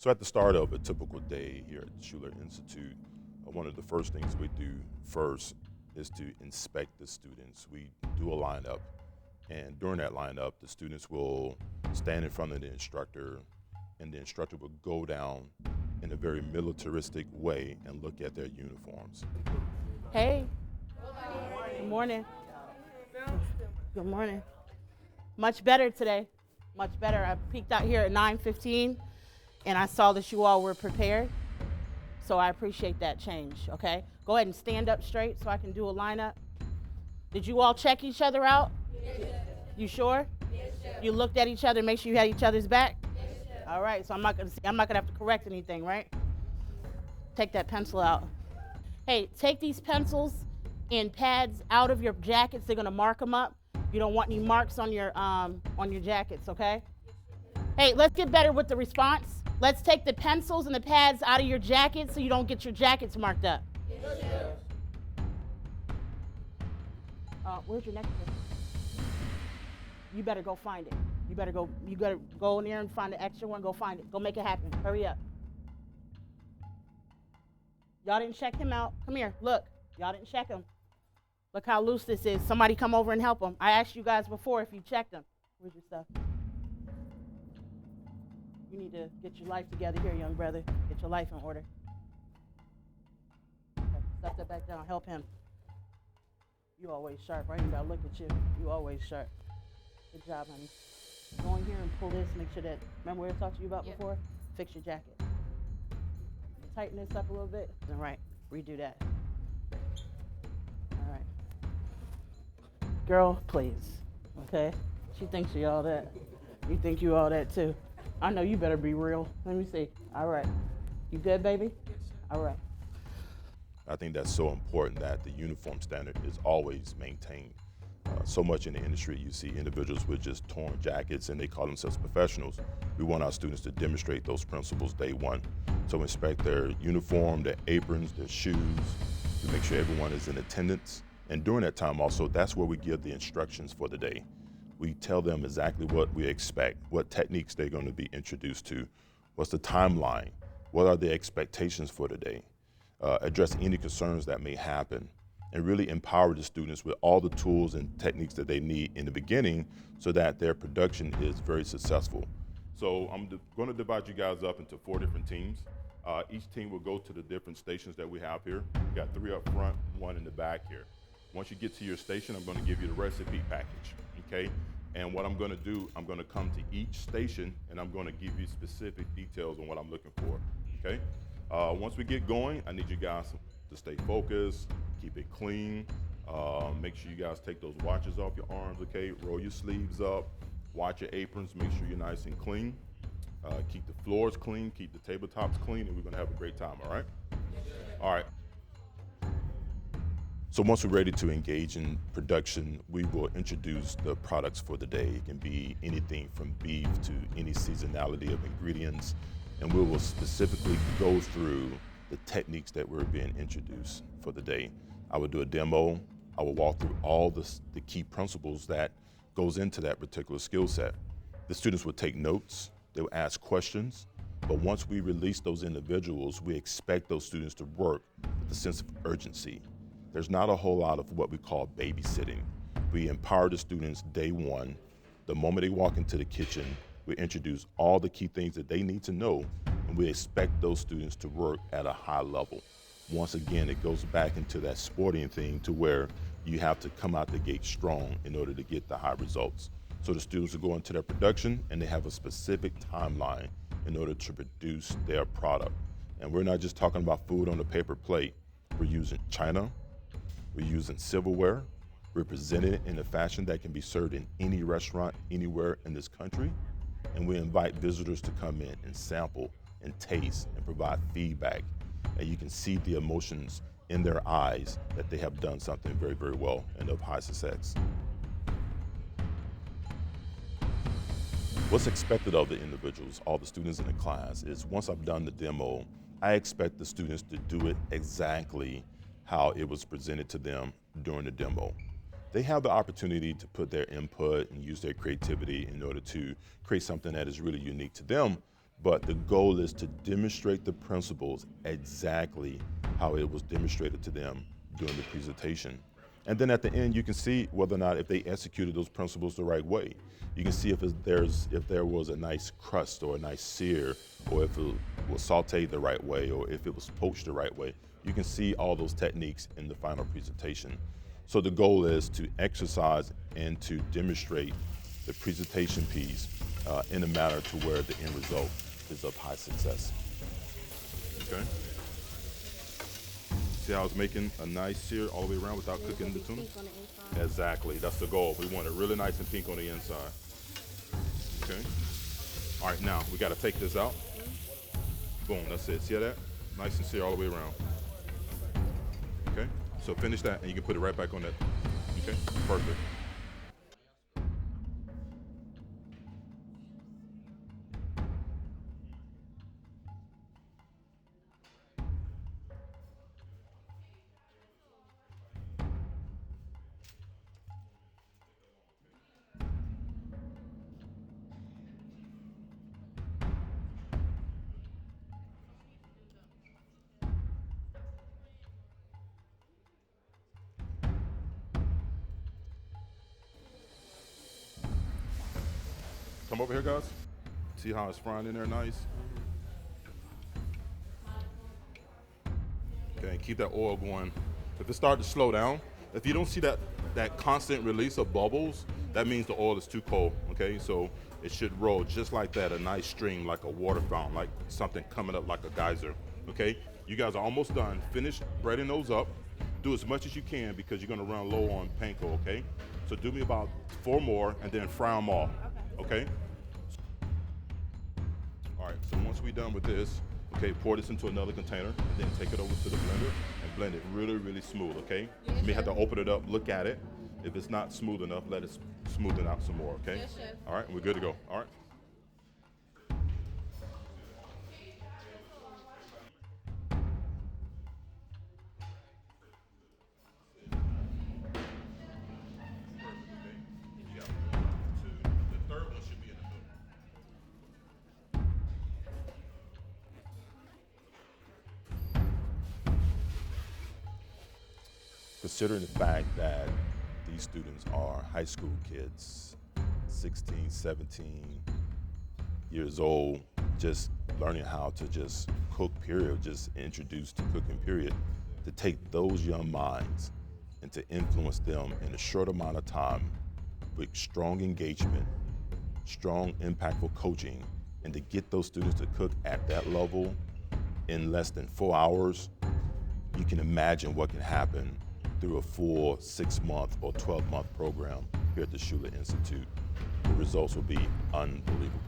So at the start of a typical day here at Shular Institute, one of the first things we do first is to inspect the students. We do a lineup, and during that lineup, the students will stand in front of the instructor, and the instructor will go down in a very militaristic way and look at their uniforms. Hey. Good morning. Good morning. Much better today. Much better. I peeked out here at 9:15 and I saw that you all were prepared. So I appreciate that change, okay? Go ahead and stand up straight so I can do a lineup. Did you all check each other out? Yes. You sure? Yes, chef. You looked at each other, make sure you had each other's back? Yes, chef. All right, so I'm not gonna have to correct anything, right? Take that pencil out. Hey, take these pencils and pads out of your jackets. They're gonna mark them up. You don't want any marks on your jackets, okay? Hey, let's get better with the response. Let's take the pencils and the pads out of your jackets so you don't get your jackets marked up. Yes, where's your necklace? You better go find it. You gotta go in there and find the extra one. Go find it. Go make it happen. Hurry up. Y'all didn't check him out. Come here, look. Y'all didn't check him. Look how loose this is. Somebody come over and help him. I asked you guys before if you checked him. Where's your stuff? You need to get your life together here, young brother. Get your life in order. Okay, stuff that back down. Help him. You always sharp. I ain't gotta look at you. You always sharp. Good job, honey. Go in here and pull this. Make sure that, remember what I talked to you about before? Fix your jacket. Tighten this up a little bit. All right, redo that. All right. Girl, please, okay? She thinks she all that. You think you all that too. I know you better be real. Let me see. All right. You good, baby? Yes, sir. All right. I think that's so important that the uniform standard is always maintained. So much in the industry, you see individuals with just torn jackets and they call themselves professionals. We want our students to demonstrate those principles day one. So inspect their uniform, their aprons, their shoes, to make sure everyone is in attendance. And during that time also, that's where we give the instructions for the day. We tell them exactly what we expect, what techniques they're going to be introduced to, what's the timeline, what are the expectations for the day, address any concerns that may happen, and really empower the students with all the tools and techniques that they need in the beginning so that their production is very successful. So I'm going to divide you guys up into 4 different teams. Each team will go to the different stations that we have here. We got 3 up front, 1 in the back here. Once you get to your station, I'm going to give you the recipe package, okay? And what I'm going to do, I'm going to come to each station and I'm going to give you specific details on what I'm looking for, okay? Once we get going, I need you guys to stay focused, keep it clean. Make sure you guys take those watches off your arms, okay? Roll your sleeves up, watch your aprons, make sure you're nice and clean. Keep the floors clean, keep the tabletops clean, and we're gonna have a great time, all right? All right. So once we're ready to engage in production, we will introduce the products for the day. It can be anything from beef to any seasonality of ingredients, and we will specifically go through the techniques that were being introduced for the day. I will do a demo. I will walk through all the key principles that goes into that particular skill set. The students will take notes. They will ask questions. But once we release those individuals, we expect those students to work with a sense of urgency. There's not a whole lot of what we call babysitting. We empower the students day one. The moment they walk into the kitchen, we introduce all the key things that they need to know, and we expect those students to work at a high level. Once again, it goes back into that sporting thing to where you have to come out the gate strong in order to get the high results. So the students will go into their production and they have a specific timeline in order to produce their product. And we're not just talking about food on a paper plate. We're using china, we're using silverware, we're presenting it in a fashion that can be served in any restaurant anywhere in this country. And we invite visitors to come in and sample and taste and provide feedback. And you can see the emotions in their eyes that they have done something very, very well and of high success. What's expected of the individuals, all the students in the class, is once I've done the demo, I expect the students to do it exactly how it was presented to them during the demo. They have the opportunity to put their input and use their creativity in order to create something that is really unique to them, but the goal is to demonstrate the principles exactly how it was demonstrated to them during the presentation. And then at the end, you can see whether or not if they executed those principles the right way. You can see if there was a nice crust or a nice sear, or if it was sauteed the right way, or if it was poached the right way. You can see all those techniques in the final presentation. So the goal is to exercise and to demonstrate the presentation piece in a manner to where the end result is of high success. Okay? See how it's making a nice sear all the way around without cooking the tuna? Exactly, that's the goal. We want it really nice and pink on the inside. Okay? All right, now we gotta take this out. Boom, that's it. See that? Nice and sear all the way around. Okay? So finish that and you can put it right back on that. Okay? Perfect. Come over here, guys. See how it's frying in there nice? Okay, keep that oil going. If it starts to slow down, if you don't see that constant release of bubbles, that means the oil is too cold, okay? So it should roll just like that, a nice stream, like a water fountain, like something coming up like a geyser, okay? You guys are almost done. Finish breading those up. Do as much as you can because you're gonna run low on panko, okay? So do me about 4 more and then fry them all, okay? All right, so once we're done with this, okay, pour this into another container and then take it over to the blender and blend it really, really smooth, okay? You may have to open it up, look at it. If it's not smooth enough, let it smoothen out some more, okay? Yes, chef. All right, we're good to go, all right? The third one should be in the middle. Considering the fact that these students are high school kids, 16, 17 years old, just learning how to just cook, period, just introduced to cooking, period, to take those young minds and to influence them in a short amount of time with strong engagement, strong, impactful coaching, and to get those students to cook at that level in less than 4 hours, you can imagine what can happen through a full 6-month or 12-month program here at the Shular Institute. The results will be unbelievable.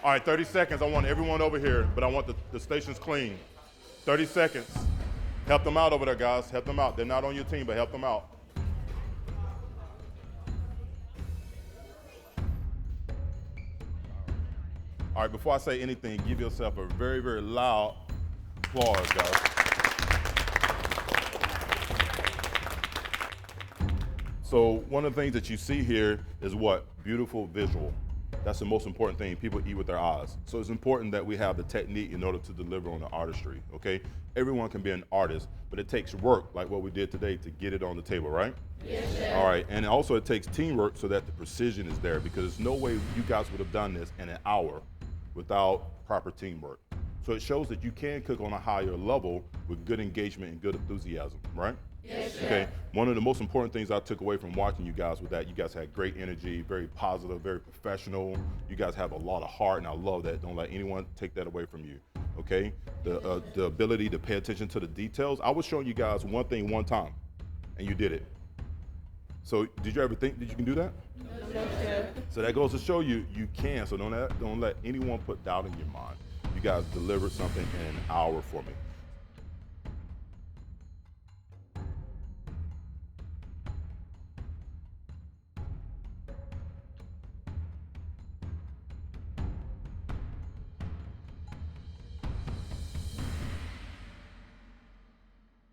All right, 30 seconds. I want everyone over here, but I want the stations clean. 30 seconds. Help them out over there, guys. Help them out. They're not on your team, but help them out. All right, before I say anything, give yourself a very, very loud applause, guys. So one of the things that you see here is what? Beautiful visual. That's the most important thing. People eat with their eyes. So it's important that we have the technique in order to deliver on the artistry, okay? Everyone can be an artist, but it takes work, like what we did today, to get it on the table, right? Yes, chef. All right, and also it takes teamwork so that the precision is there, because there's no way you guys would have done this in an hour without proper teamwork. So it shows that you can cook on a higher level with good engagement and good enthusiasm, right? Yes, chef. Okay, one of the most important things I took away from watching you guys was that you guys had great energy, very positive, very professional. You guys have a lot of heart, and I love that. Don't let anyone take that away from you, okay? The ability to pay attention to the details. I was showing you guys one thing one time, and you did it. So did you ever think that you can do that? No, chef. So that goes to show you, you can, so don't let anyone put doubt in your mind. You guys delivered something in an hour for me.